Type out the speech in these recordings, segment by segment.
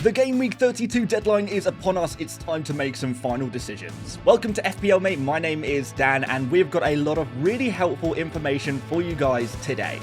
The Game Week 32 deadline is upon us. It's time to make some final decisions. Welcome to FPL, mate. My name is Dan, and we've got a lot of really helpful information for you guys today.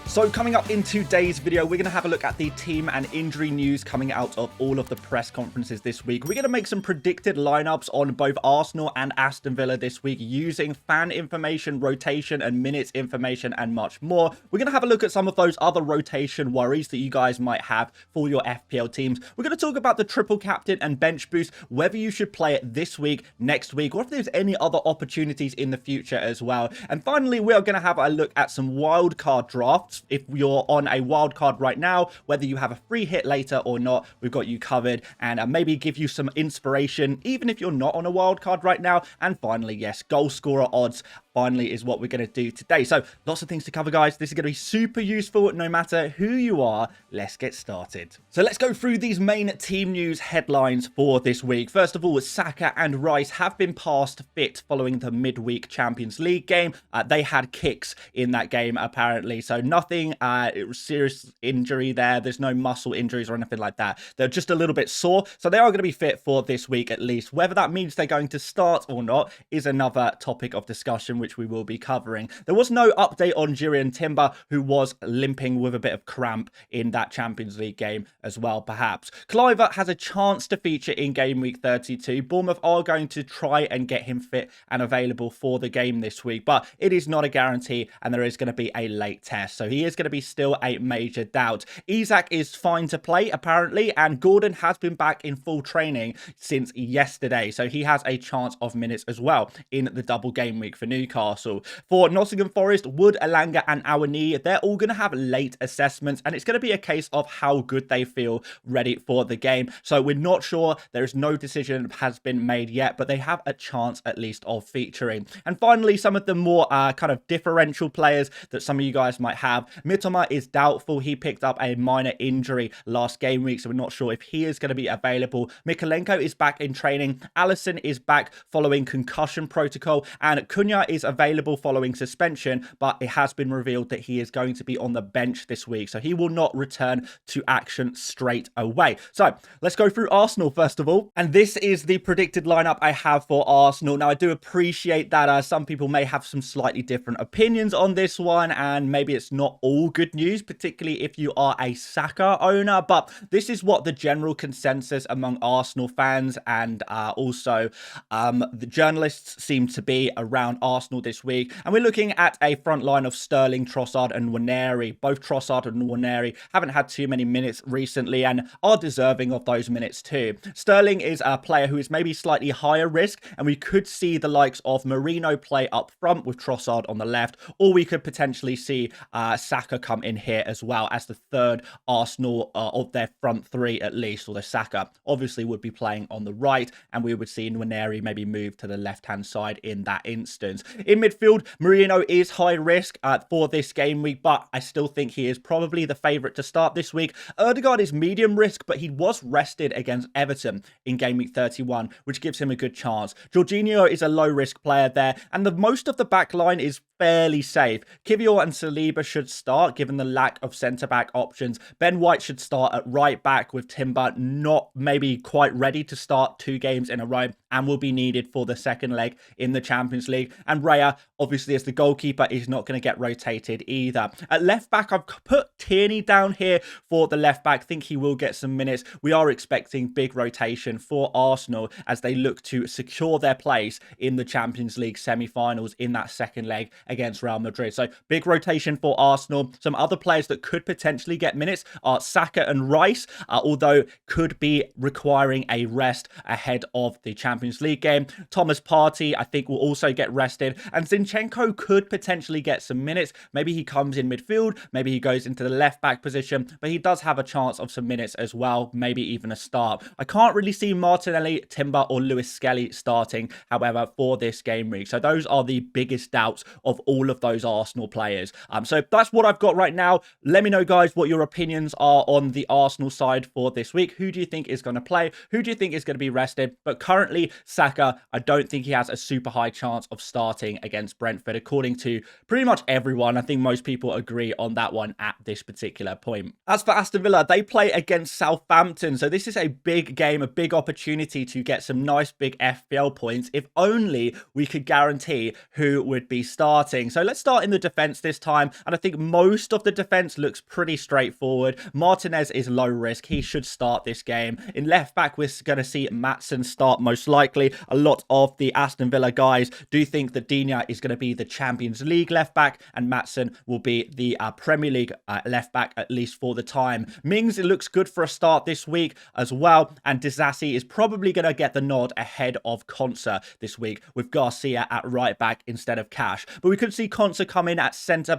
So coming up in today's video, we're going to have a look at the team and injury news coming out of all of the press conferences this week. We're going to make some predicted lineups on both Arsenal and Aston Villa this week using fan information, rotation and minutes information and much more. We're going to have a look at some of those other rotation worries that you guys might have for your FPL teams. We're going to talk about the triple captain and bench boost, whether you should play it this week, next week, or if there's any other opportunities in the future as well. And finally, we are going to have a look at some wildcard drafts. If you're on a wild card right now, whether you have a free hit later or not, we've got you covered, and maybe give you some inspiration, even if you're not on a wild card right now. And finally, yes, goal scorer odds finally is what we're going to do today. So lots of things to cover, guys. This is going to be super useful no matter who you are. Let's get started. So let's go through these main team news headlines for this week. First of all, Saka and Rice have been passed fit following the midweek Champions League game. They had kicks in that game apparently, so nothing it was serious injury there. There's no muscle injuries or anything like that. They're just a little bit sore, so they are going to be fit for this week at least. Whether that means they're going to start or not is another topic of discussion, which we will be covering. There was no update on Jurrien Timber, who was limping with a bit of cramp in that Champions League game as well, perhaps. Kluivert has a chance to feature in Game Week 32. Bournemouth are going to try and get him fit and available for the game this week, but it is not a guarantee, and there is going to be a late test, so he is going to be still a major doubt. Isak is fine to play, apparently, and Gordon has been back in full training since yesterday, so he has a chance of minutes as well in the double game week for Newcastle. For Nottingham Forest, Wood, Elanga and Awani, they're all going to have late assessments, and it's going to be a case of how good they feel ready for the game. So we're not sure. There is no decision has been made yet, but they have a chance at least of featuring. And finally, some of the more kind of differential players that some of you guys might have. Mitoma is doubtful. He picked up a minor injury last game week, so we're not sure if he is going to be available. Mikalenko is back in training. Allison is back following concussion protocol, and Cunha is available following suspension, but it has been revealed that he is going to be on the bench this week, so he will not return to action straight away. So let's go through Arsenal first of all, and this is the predicted lineup I have for Arsenal. Now, I do appreciate that some people may have some slightly different opinions on this one, and maybe it's not all good news, particularly if you are a Saka owner, but this is what the general consensus among Arsenal fans and also the journalists seem to be around Arsenal this week. And we're looking at a front line of Sterling, Trossard and Nwaneri. Both Trossard and Nwaneri haven't had too many minutes recently and are deserving of those minutes too. Sterling is a player who is maybe slightly higher risk, and we could see the likes of Marino play up front with Trossard on the left, or we could potentially see Saka come in here as well as the third Arsenal of their front three at least, although Saka obviously would be playing on the right, and we would see Nwaneri maybe move to the left-hand side in that instance. In midfield, Marino is high risk for this game week, but I still think he is probably the favourite to start this week. Odegaard is medium risk, but he was rested against Everton in Game Week 31, which gives him a good chance. Jorginho is a low-risk player there, and the most of the back line is fairly safe. Kivior and Saliba should start, given the lack of centre-back options. Ben White should start at right-back, with Timber not maybe quite ready to start 2 games in a row and will be needed for the second leg in the Champions League. And Raya, obviously, as the goalkeeper, is not going to get rotated either. At left-back, I've put Tierney down here for the left-back. Think he will get some minutes. We are expecting big rotation for Arsenal as they look to secure their place in the Champions League semi-finals in that second leg against Real Madrid. So big rotation for Arsenal. Some other players that could potentially get minutes are Saka and Rice, although could be requiring a rest ahead of the Champions League game. Thomas Partey, I think, will also get rested, and Zinchenko could potentially get some minutes. Maybe he comes in midfield, maybe he goes into the left back position, but he does have a chance of some minutes as well, maybe even a start. I can't really see Martinelli, Timber or Lewis Skelly starting, however, for this game week. So those are the biggest doubts of all of those Arsenal players. So that's what I've got right now. Let me know, guys, what your opinions are on the Arsenal side for this week. Who do you think is going to play? Who do you think is going to be rested? But currently, Saka, I don't think he has a super high chance of starting starting against Brentford, according to pretty much everyone. I think most people agree on that one at this particular point. As for Aston Villa, they play against Southampton. So this is a big game, a big opportunity to get some nice big FPL points, if only we could guarantee who would be starting. So let's start in the defense this time. And I think most of the defense looks pretty straightforward. Martinez is low risk. He should start this game. In left back, we're going to see Maatsen start most likely. A lot of the Aston Villa guys do think that Digne is going to be the Champions League left back and Maatsen will be the Premier League left back, at least for the time. Mings, it looks good for a start this week as well. And Disasi is probably going to get the nod ahead of Konsa this week, with Garcia at right back instead of Cash. But we could see Konsa come in at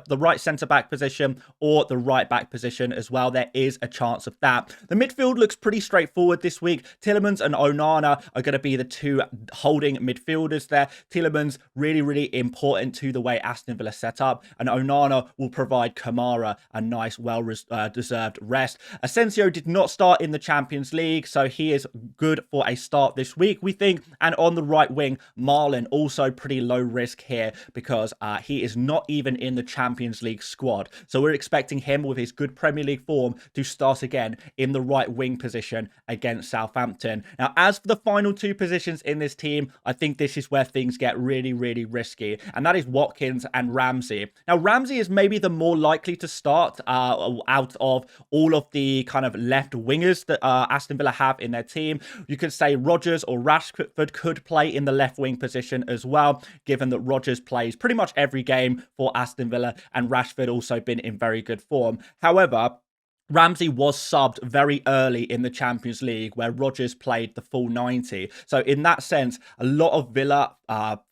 the right centre back position or the right back position as well. There is a chance of that. The midfield looks pretty straightforward this week. Tielemans and Onana are going to be the two holding midfielders there. Tielemans really important to the way Aston Villa set up, and Onana will provide Kamara a nice well-deserved rest. Asensio did not start in the Champions League, so he is good for a start this week, we think. And on the right wing, Marlon, also pretty low risk here because he is not even in the Champions League squad. So we're expecting him, with his good Premier League form, to start again in the right wing position against Southampton. Now, as for the final two positions in this team, I think this is where things get really risky, and that is Watkins and Ramsey. Now, Ramsey is maybe the more likely to start out of all of the kind of left wingers that Aston Villa have in their team. You could say Rodgers or Rashford could play in the left wing position as well, given that Rodgers plays pretty much every game for Aston Villa and Rashford also been in very good form. However, Ramsey was subbed very early in the Champions League, where Rodgers played the full 90. So in that sense, a lot of Villa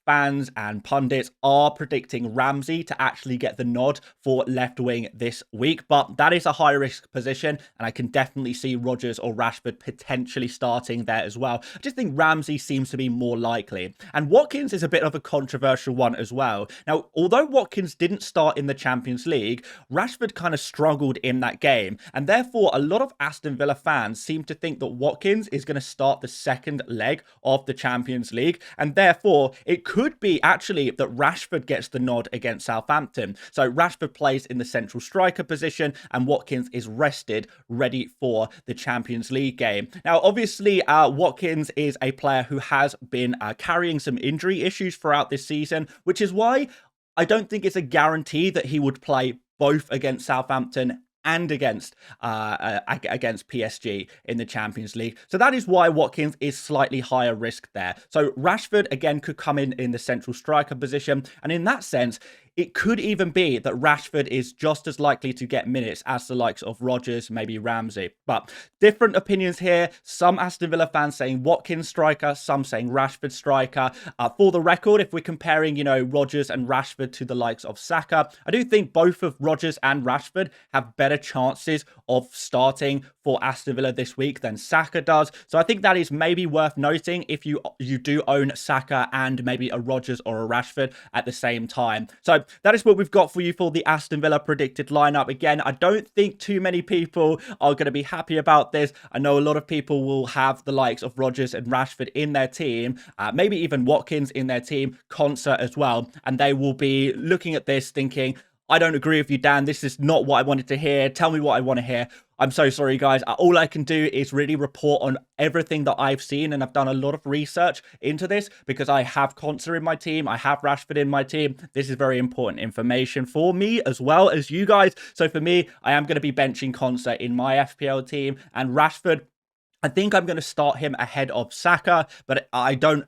fans and pundits are predicting Ramsey to actually get the nod for left wing this week. But that is a high risk position, and I can definitely see Rodgers or Rashford potentially starting there as well. I just think Ramsey seems to be more likely. And Watkins is a bit of a controversial one as well. Now, although Watkins didn't start in the Champions League, Rashford kind of struggled in that game. And therefore, a lot of Aston Villa fans seem to think that Watkins is going to start the second leg of the Champions League. And therefore, it could be actually that Rashford gets the nod against Southampton. So Rashford plays in the central striker position and Watkins is rested, ready for the Champions League game. Now, obviously, Watkins is a player who has been carrying some injury issues throughout this season, which is why I don't think it's a guarantee that he would play both against Southampton and against PSG in the Champions League. So that is why Watkins is slightly higher risk there. So Rashford, again, could come in the central striker position. And in that sense, it could even be that Rashford is just as likely to get minutes as the likes of Rodgers, maybe Ramsey. But different opinions here. Some Aston Villa fans saying Watkins striker, some saying Rashford striker. For the record, if we're comparing, Rodgers and Rashford to the likes of Saka, I do think both of Rodgers and Rashford have better chances of starting for Aston Villa this week than Saka does. So I think that is maybe worth noting if you do own Saka and maybe a Rodgers or a Rashford at the same time. So that is what we've got for you for the Aston Villa predicted lineup. Again, I don't think too many people are going to be happy about this. I know a lot of people will have the likes of Rodgers and Rashford in their team, maybe even Watkins in their team, Konsa as well, and they will be looking at this thinking, I don't agree with you, Dan. This is not what I wanted to hear. Tell me what I want to hear. I'm so sorry, guys. All I can do is really report on everything that I've seen, and I've done a lot of research into this because I have Konsa in my team. I have Rashford in my team. This is very important information for me as well as you guys. So for me, I am going to be benching Konsa in my FPL team, and Rashford, I think I'm going to start him ahead of Saka, but I don't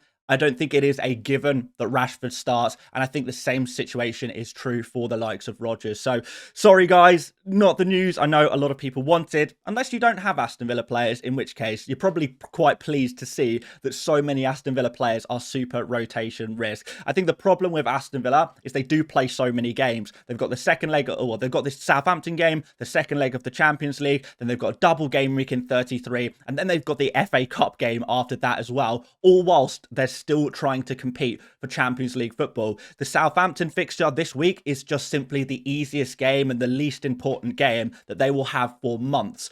think it is a given that Rashford starts, and I think the same situation is true for the likes of Rodgers. So, sorry guys, not the news I know a lot of people wanted, unless you don't have Aston Villa players, in which case you're probably quite pleased to see that so many Aston Villa players are super rotation risk. I think the problem with Aston Villa is they do play so many games. They've got the second leg, they've got this Southampton game, the second leg of the Champions League, then they've got a double game week in 33, and then they've got the FA Cup game after that as well, all whilst they're still trying to compete for Champions League football. The Southampton fixture this week is just simply the easiest game and the least important game that they will have for months.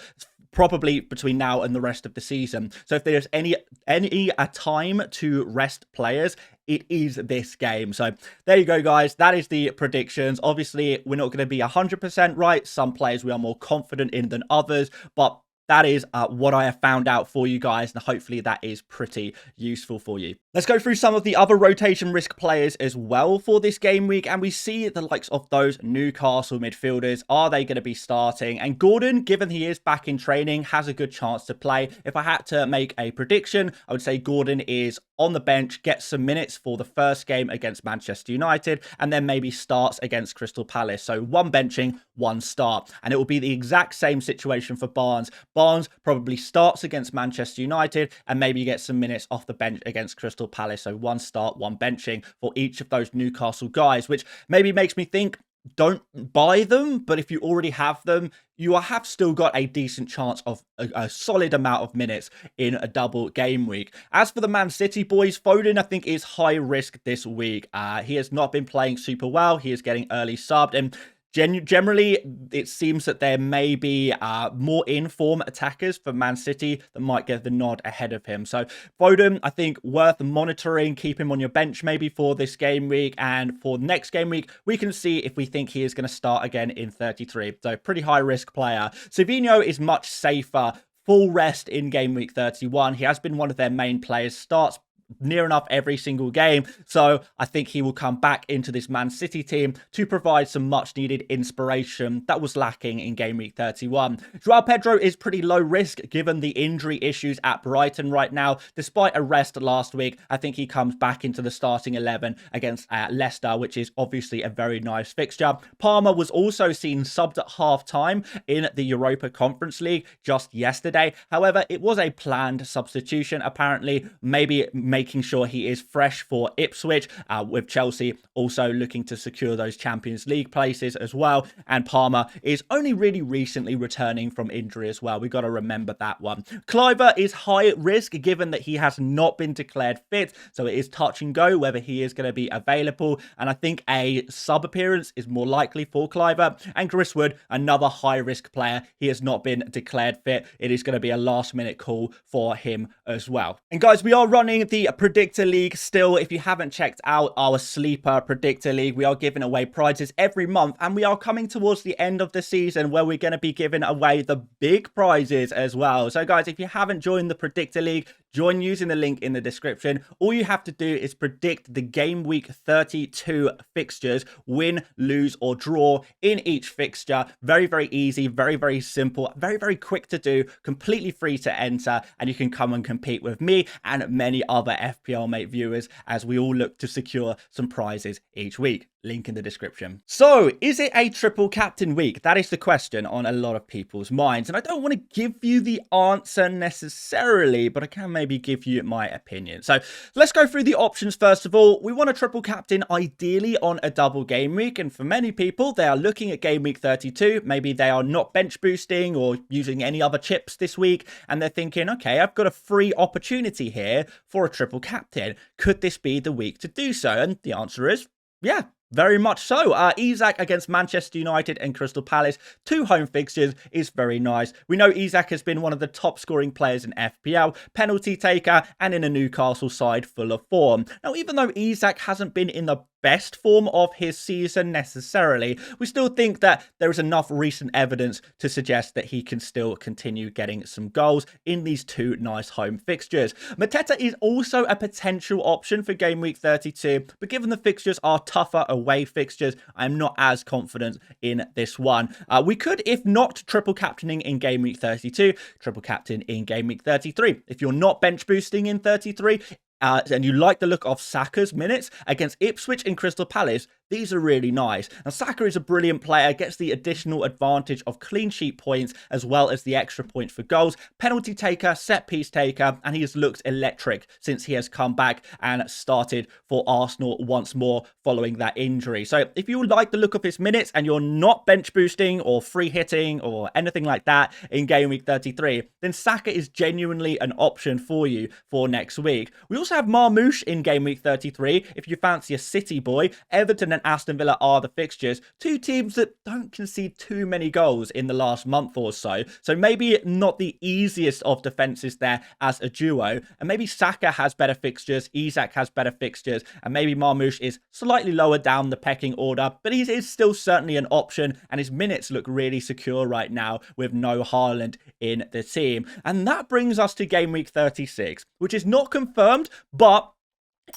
probably between now and the rest of the season. So if there's any time to rest players, it is this game. So there you go, guys. That is the predictions. Obviously, we're not going to be 100% right. Some players we are more confident in than others, but that is what I have found out for you guys, and hopefully that is pretty useful for you. Let's go through some of the other rotation risk players as well for this game week, and we see the likes of those Newcastle midfielders. Are they going to be starting? And Gordon, given he is back in training, has a good chance to play. If I had to make a prediction, I would say Gordon is on the bench, gets some minutes for the first game against Manchester United, and then maybe starts against Crystal Palace. So one benching, one start. And it will be the exact same situation for Barnes. Barnes probably starts against Manchester United and maybe gets some minutes off the bench against Crystal Palace. So one start, one benching for each of those Newcastle guys, which maybe makes me think, don't buy them, but if you already have them, you have still got a decent chance of a solid amount of minutes in a double game week. As for the Man City boys, Foden, I think, is high risk this week. He has not been playing super well. He is getting early subbed, and generally, it seems that there may be more in-form attackers for Man City that might get the nod ahead of him. So Foden, I think, worth monitoring. Keep him on your bench maybe for this game week. And for next game week, we can see if we think he is going to start again in 33. So pretty high-risk player. Savinho is much safer. Full rest in game week 31. He has been one of their main players. Starts near enough every single game, so I think he will come back into this Man City team to provide some much needed inspiration that was lacking in game week 31. Joao Pedro is pretty low risk given the injury issues at Brighton right now. Despite a rest last week, I think he comes back into the starting 11 against Leicester, which is obviously a very nice fixture. Palmer was also seen subbed at half-time in the Europa Conference League just yesterday. However, it was a planned substitution, apparently, maybe making sure he is fresh for Ipswich, with Chelsea also looking to secure those Champions League places as well. And Palmer is only really recently returning from injury as well. We've got to remember that one. Cliver is high risk given that he has not been declared fit, so it is touch and go whether he is going to be available. And I think a sub appearance is more likely for Cliver. And Chris Wood, another high risk player. He has not been declared fit. It is going to be a last minute call for him as well. And guys, we are running the Predictor League still. If you haven't checked out our Sleeper Predictor League, we are giving away prizes every month, and we are coming towards the end of the season where we're going to be giving away the big prizes as well. So guys, if you haven't joined the Predictor League, join using the link in the description. All you have to do is predict the game week 32 fixtures, win, lose or draw in each fixture. Very, very easy, very, very simple, very, very quick to do, completely free to enter, and you can come and compete with me and many other FPL Mate viewers as we all look to secure some prizes each week. Link in the description. So, is it a triple captain week? That is the question on a lot of people's minds. And I don't want to give you the answer necessarily, but I can maybe give you my opinion. So, let's go through the options first of all. We want a triple captain ideally on a double game week. And for many people, they are looking at game week 32. Maybe they are not bench boosting or using any other chips this week. And they're thinking, okay, I've got a free opportunity here for a triple captain. Could this be the week to do so? And the answer is, yeah. Very much so. Isak against Manchester United and Crystal Palace, 2 home fixtures, is very nice. We know Isak has been one of the top scoring players in FPL, penalty taker, and in a Newcastle side full of form. Now, even though Isak hasn't been in the best form of his season necessarily, we still think that there is enough recent evidence to suggest that he can still continue getting some goals in these 2 nice home fixtures. Mateta is also a potential option for game week 32, but given the fixtures are tougher away fixtures, I'm not as confident in this one. We could, if not triple captaining in game week 32, triple captain in game week 33. If you're not bench boosting in 33, and you like the look of Saka's minutes against Ipswich and Crystal Palace, these are really nice. Now, Saka is a brilliant player, gets the additional advantage of clean sheet points as well as the extra points for goals, penalty taker, set piece taker, and he has looked electric since he has come back and started for Arsenal once more following that injury. So if you like the look of his minutes and you're not bench boosting or free hitting or anything like that in game week 33, then Saka is genuinely an option for you for next week. We also have Marmoush in game week 33 if you fancy a City boy. Everton and Aston Villa are the fixtures. Two teams that don't concede too many goals in the last month or so. So maybe not the easiest of defenses there as a duo. And maybe Saka has better fixtures, Isak has better fixtures, and maybe Marmoush is slightly lower down the pecking order, but he is still certainly an option, and his minutes look really secure right now with no Haaland in the team. And that brings us to game week 36, which is not confirmed, but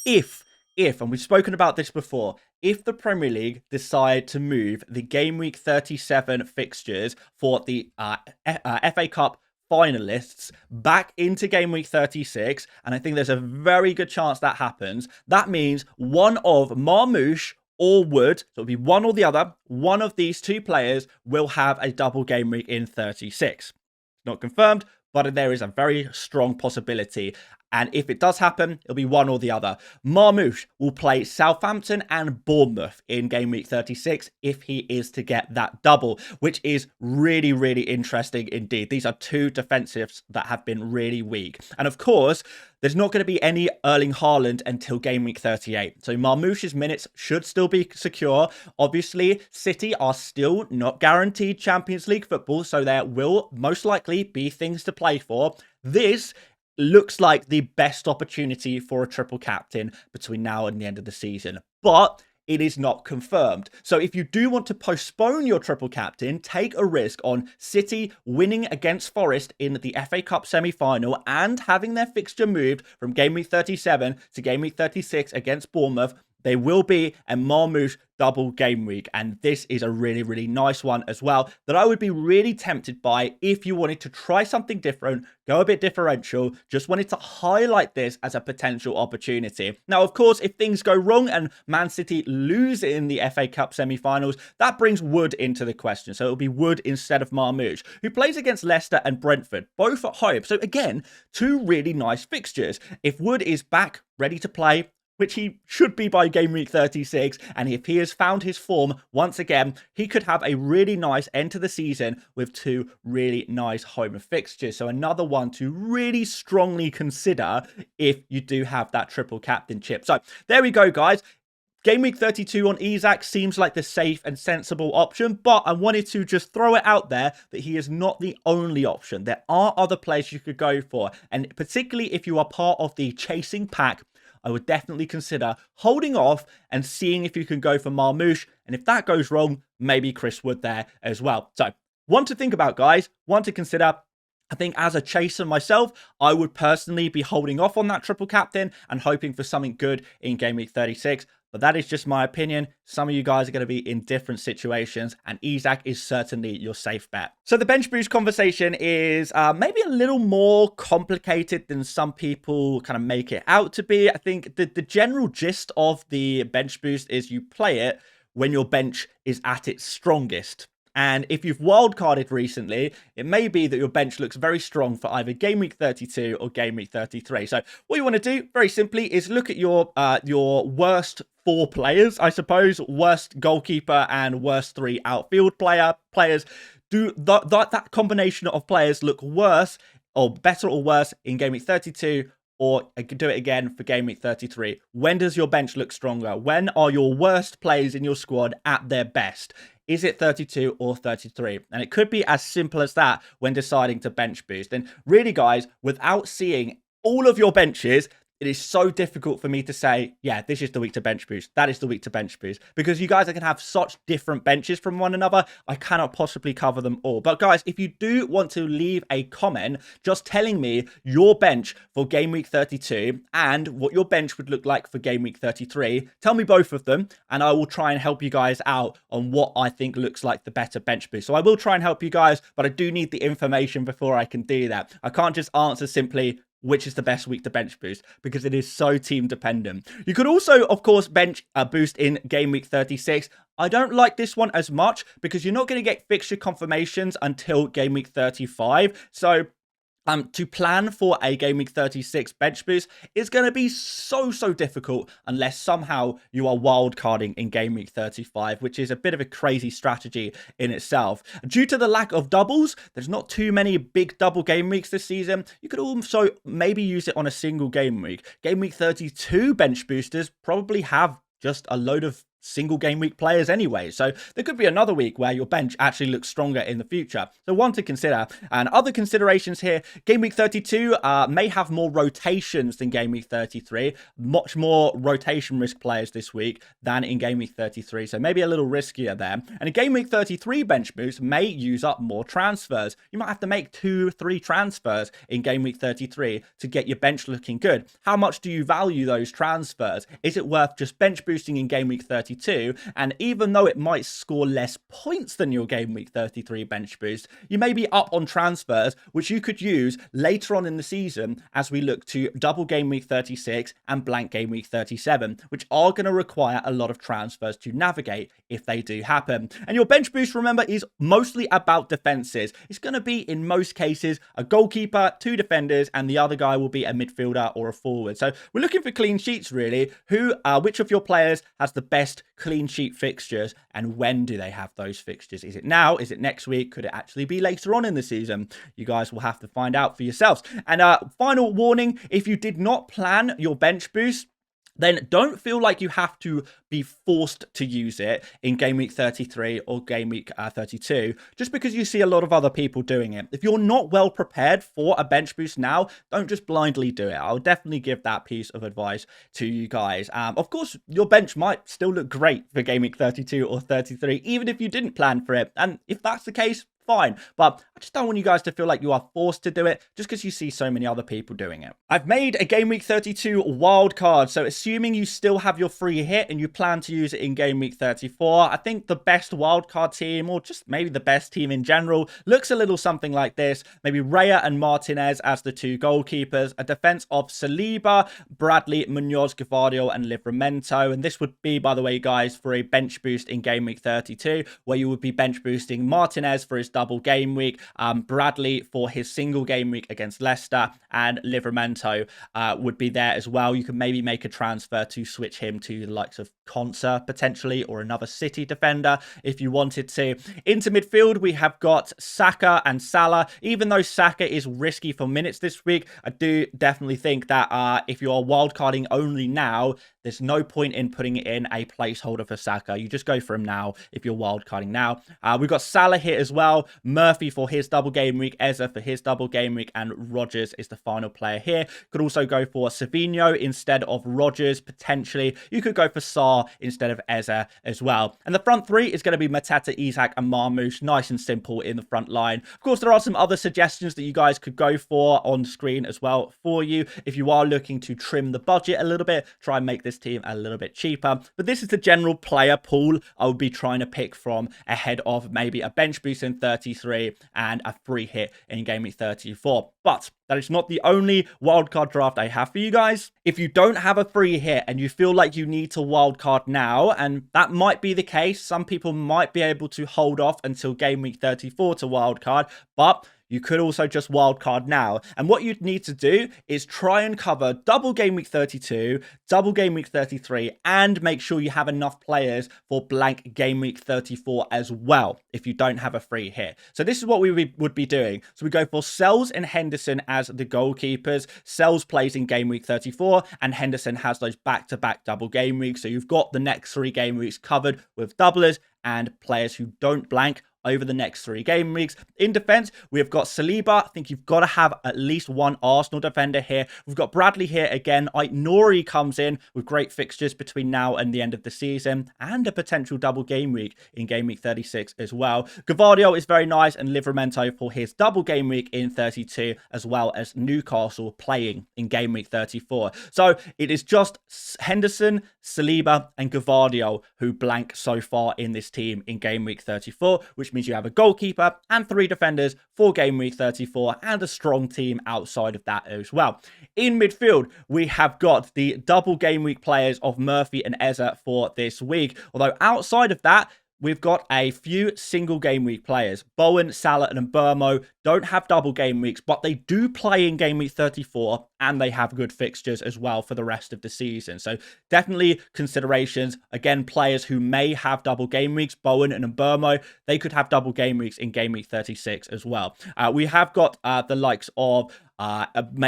if, and we've spoken about this before, if the Premier League decide to move the game week 37 fixtures for the FA Cup finalists back into game week 36, and I think there's a very good chance that happens, that means one of Marmoush or Wood, so it'll be one or the other, one of these two players will have a double game week in 36. Not confirmed, but there is a very strong possibility. And if it does happen, it'll be one or the other. Marmoush will play Southampton and Bournemouth in game week 36 if he is to get that double, which is really, really interesting indeed. These are two defensives that have been really weak. And of course, there's not going to be any Erling Haaland until game week 38. So Marmoush's minutes should still be secure. Obviously, City are still not guaranteed Champions League football, so there will most likely be things to play for. This looks like the best opportunity for a triple captain between now and the end of the season, but it is not confirmed. So if you do want to postpone your triple captain, take a risk on City winning against Forest in the FA Cup semi-final and having their fixture moved from game week 37 to game week 36 against Bournemouth. They will be a Marmoush double game week, and this is a really, really nice one as well that I would be really tempted by if you wanted to try something different, go a bit differential, just wanted to highlight this as a potential opportunity. Now, of course, if things go wrong and Man City lose in the FA Cup semi-finals, that brings Wood into the question. So it'll be Wood instead of Marmoush, who plays against Leicester and Brentford, both at home. So again, two really nice fixtures. If Wood is back, ready to play, which he should be by game week 36, and if he has found his form once again, he could have a really nice end to the season with two really nice home fixtures. So another one to really strongly consider if you do have that triple captainship. So there we go, guys. Game week 32 on Isak seems like the safe and sensible option, but I wanted to just throw it out there that he is not the only option. There are other players you could go for, and particularly if you are part of the chasing pack, I would definitely consider holding off and seeing if you can go for Marmoush. And if that goes wrong, maybe Chris Wood there as well. So one to think about, guys. One to consider. I think as a chaser myself, I would personally be holding off on that triple captain and hoping for something good in game week 36. But that is just my opinion. Some of you guys are going to be in different situations, and Isak is certainly your safe bet. So the bench boost conversation is maybe a little more complicated than some people kind of make it out to be. I think the general gist of the bench boost is you play it when your bench is at its strongest. And if you've wildcarded recently, it may be that your bench looks very strong for either game week 32 or game week 33. So what you want to do, very simply, is look at your worst four players, I suppose, worst goalkeeper and worst three outfield players. Do that combination of players look worse or better or worse in game week 32? Or I could do it again for game week 33. When does your bench look stronger? When are your worst players in your squad at their best? Is it 32 or 33? And it could be as simple as that when deciding to bench boost. And really, guys, without seeing all of your benches, it is so difficult for me to say, yeah, this is the week to bench boost. That is the week to bench boost. Because you guys are going to have such different benches from one another. I cannot possibly cover them all. But guys, if you do want to leave a comment just telling me your bench for game week 32 and what your bench would look like for game week 33, tell me both of them and I will try and help you guys out on what I think looks like the better bench boost. So I will try and help you guys, but I do need the information before I can do that. I can't just answer simply which is the best week to bench boost, because it is so team dependent. You could also, of course, bench a boost in game week 36. I don't like this one as much because you're not going to get fixture confirmations until game week 35. So to plan for a game week 36 bench boost is going to be so difficult unless somehow you are wildcarding in game week 35, which is a bit of a crazy strategy in itself. Due to the lack of doubles, there's not too many big double game weeks this season. You could also maybe use it on a single game week. Game week 32 bench boosters probably have just a load of single game week players anyway. So there could be another week where your bench actually looks stronger in the future. So one to consider. And other considerations here, game week 32 may have more rotations than game week 33. Much more rotation risk players this week than in game week 33. So maybe a little riskier there. And a game week 33 bench boost may use up more transfers. You might have to make 2-3 transfers in game week 33 to get your bench looking good. How much do you value those transfers? Is it worth just bench boosting in game week 32? And even though it might score less points than your game week 33 bench boost, you may be up on transfers, which you could use later on in the season as we look to double game week 36 and blank game week 37, which are going to require a lot of transfers to navigate if they do happen. And your bench boost, remember, is mostly about defenses. It's going to be, in most cases, a goalkeeper, 2 defenders, and the other guy will be a midfielder or a forward. So we're looking for clean sheets, really. Which of your players has the best clean sheet fixtures, and when do they have those fixtures? Is it now? Is it next week? Could it actually be later on in the season? You guys will have to find out for yourselves. And final warning, if you did not plan your bench boost, then don't feel like you have to be forced to use it in game week 33 or game week 32, just because you see a lot of other people doing it. If you're not well prepared for a bench boost now, don't just blindly do it. I'll definitely give that piece of advice to you guys. Of course, your bench might still look great for game week 32 or 33, even if you didn't plan for it. And if that's the case, fine, but I just don't want you guys to feel like you are forced to do it just because you see so many other people doing it. I've made a game week 32 wildcard, so assuming you still have your free hit and you plan to use it in game week 34, I think the best wildcard team, or just maybe the best team in general, looks a little something like this. Maybe Raya and Martinez as the 2 goalkeepers, a defense of Saliba, Bradley, Munoz, Gavardio, and Livramento. And this would be, by the way, guys, for a bench boost in game week 32, where you would be bench boosting Martinez for his double game week, Bradley for his single game week against Leicester, and Livramento would be there as well. You could maybe make a transfer to switch him to the likes of Konsa potentially, or another City defender if you wanted to. Into midfield, we have got Saka and Salah. Even though Saka is risky for minutes this week, I do definitely think that if you are wildcarding only now, there's no point in putting in a placeholder for Saka. You just go for him now if you're wildcarding now. We've got Salah here as well. Murphy for his double game week. Eza for his double game week. And Rodgers is the final player here. Could also go for Savinho instead of Rodgers, potentially. You could go for Sarr instead of Eza as well. And the front 3 is going to be Matata, Isak, and Marmoush. Nice and simple in the front line. Of course, there are some other suggestions that you guys could go for on screen as well for you. If you are looking to trim the budget a little bit, try and make this team a little bit cheaper. But this is the general player pool I would be trying to pick from ahead of maybe a bench boost in 33 and a free hit in game week 34. But that is not the only wildcard draft I have for you guys. If you don't have a free hit and you feel like you need to wildcard now, and that might be the case, some people might be able to hold off until game week 34 to wildcard, but you could also just wildcard now. And what you'd need to do is try and cover double game week 32, double game week 33, and make sure you have enough players for blank game week 34 as well, if you don't have a free hit. So this is what we would be doing. So we go for Sells and Henderson as the goalkeepers. Sells plays in game week 34, and Henderson has those back-to-back double game weeks. So you've got the next 3 game weeks covered with doublers and players who don't blank over the next 3 game weeks. In defense, we have got Saliba. I think you've got to have at least one Arsenal defender here. We've got Bradley here again. Nori comes in with great fixtures between now and the end of the season, and a potential double game week in game week 36 as well. Gavardio is very nice, and Livramento for his double game week in 32, as well as Newcastle playing in game week 34. So it is just Henderson, Saliba, and Gavardio who blank so far in this team in game week 34, which means you have a goalkeeper and 3 defenders for game week 34, and a strong team outside of that as well. In midfield, we have got the double game week players of Murphy and Eza for this week. Although outside of that, we've got a few single game week players. Bowen, Salah, and Mbermo don't have double game weeks, but they do play in game week 34, and they have good fixtures as well for the rest of the season. So definitely considerations. Again, players who may have double game weeks, Bowen and Mbermo, they could have double game weeks in game week 36 as well. We have got the likes of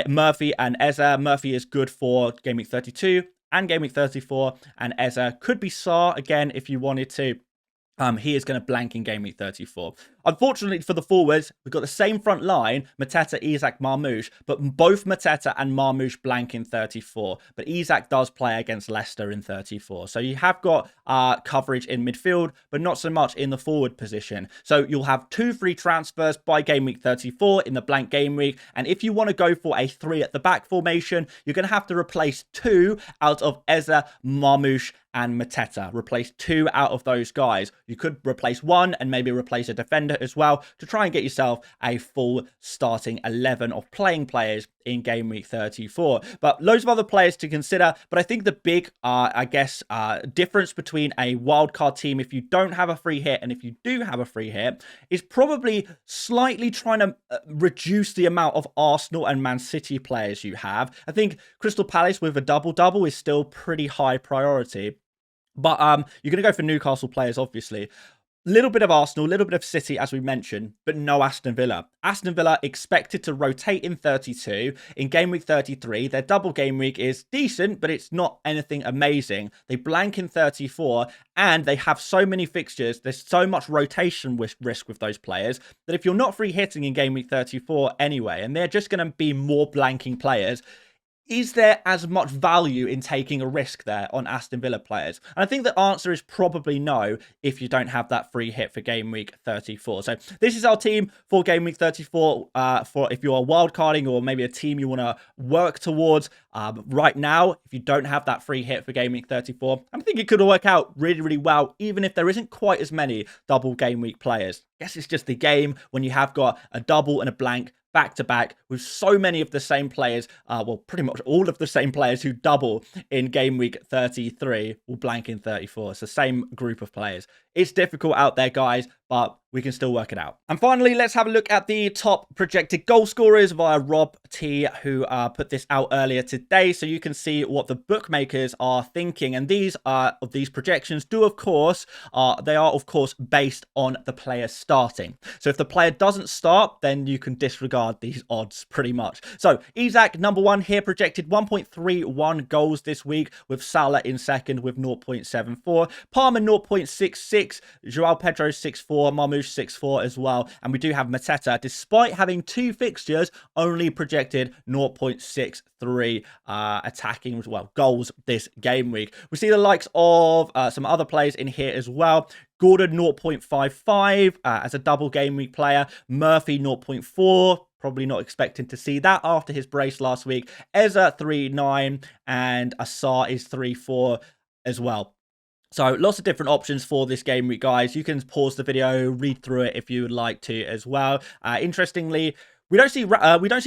Murphy and Eza. Murphy is good for game week 32. and Game Week 34. And Eza could be Sar again if you wanted to. He is going to blank in Game Week 34. Unfortunately for the forwards, we've got the same front line, Mateta, Isak, Marmoush, but both Mateta and Marmoush blank in 34. But Isak does play against Leicester in 34. So you have got coverage in midfield, but not so much in the forward position. So you'll have 2 free transfers by Game Week 34 in the blank game week. And if you want to go for a 3 at the back formation, you're going to have to replace 2 out of Eza, Marmoush, and Mateta. Replace 2 out of those guys. You could replace 1 and maybe replace a defender as well to try and get yourself a full starting 11 of playing players in Game Week 34. But loads of other players to consider. But I think the big, difference between a wildcard team, if you don't have a free hit and if you do have a free hit, is probably slightly trying to reduce the amount of Arsenal and Man City players you have. I think Crystal Palace with a double-double is still pretty high priority. But you're going to go for Newcastle players, obviously. Little bit of Arsenal, little bit of City, as we mentioned, but no Aston Villa. Aston Villa expected to rotate in 32. In Game Week 33, their double game week is decent, but it's not anything amazing. They blank in 34, and they have so many fixtures. There's so much rotation risk with those players that if you're not free hitting in Game Week 34 anyway, and they're just going to be more blanking players, is there as much value in taking a risk there on Aston Villa players? And I think the answer is probably no if you don't have that free hit for Game Week 34. So this is our team for Game Week 34 for if you are wildcarding or maybe a team you want to work towards. Right now, if you don't have that free hit for Game Week 34, I think it could work out really, really well, even if there isn't quite as many double Game Week players. I guess it's just the game when you have got a double and a blank back-to-back with so many of the same players, well, pretty much all of the same players who double in Game Week 33 will blank in 34. It's the same group of players. It's difficult out there, guys, but we can still work it out. And finally, let's have a look at the top projected goal scorers via Rob T, who put this out earlier today, so you can see what the bookmakers are thinking. And these projections do, of course, they are of course based on the player starting. So if the player doesn't start, then you can disregard these odds pretty much. So Isak, number 1 here, projected 1.31 goals this week, with Salah in second with 0.74, Palmer 0.66, Joao Pedro 6.4, Marmoush 6.4 as well. And we do have Mateta, despite having 2 fixtures, only projected 0.63 attacking, well, goals this game week. We see the likes of some other players in here as well. Gordon 0.55 as a double game week player. Murphy 0.4. Probably not expecting to see that after his brace last week. Eza 3.9 and Asar is 3.4 as well. So lots of different options for this game week, guys. You can pause the video, read through it if you would like to as well. Interestingly, we don't see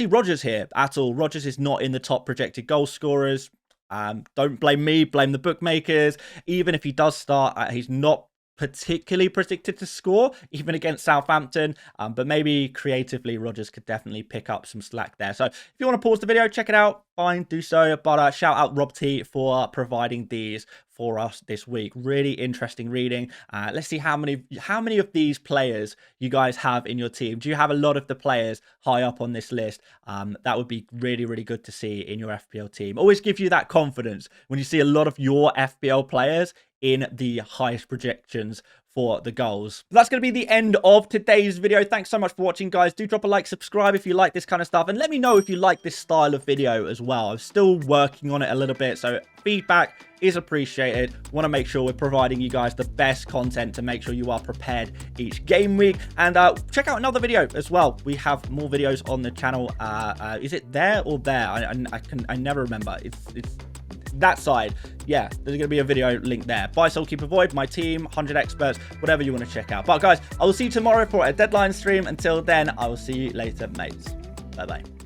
Rodgers here at all. Rodgers is not in the top projected goal scorers. Don't blame me, blame the bookmakers. Even if he does start, he's not particularly predicted to score, even against Southampton. But maybe creatively, Rodgers could definitely pick up some slack there. So if you want to pause the video, check it out, fine, do so. But shout out Rob T for providing these for us this week. Really interesting reading. Let's see how many of these players you guys have in your team. Do you have a lot of the players high up on this list? That would be really, really good to see in your FPL team. Always gives you that confidence when you see a lot of your FPL players in the highest projections for the goals. That's going to be the end of today's video. Thanks so much for watching, guys. Do drop a like, subscribe if you like this kind of stuff, and let me know if you like this style of video as well. I'm still working on it a little bit, so feedback is appreciated. Want to make sure we're providing you guys the best content to make sure you are prepared each game week. And check out another video as well. We have more videos on the channel. Is it there or there? I never remember. It's that side. Yeah, there's going to be a video link there. Buy, sell, keep, avoid, my team, 100 experts, whatever you want to check out. But guys, I will see you tomorrow for a deadline stream. Until then, I will see you later, mates. Bye-bye.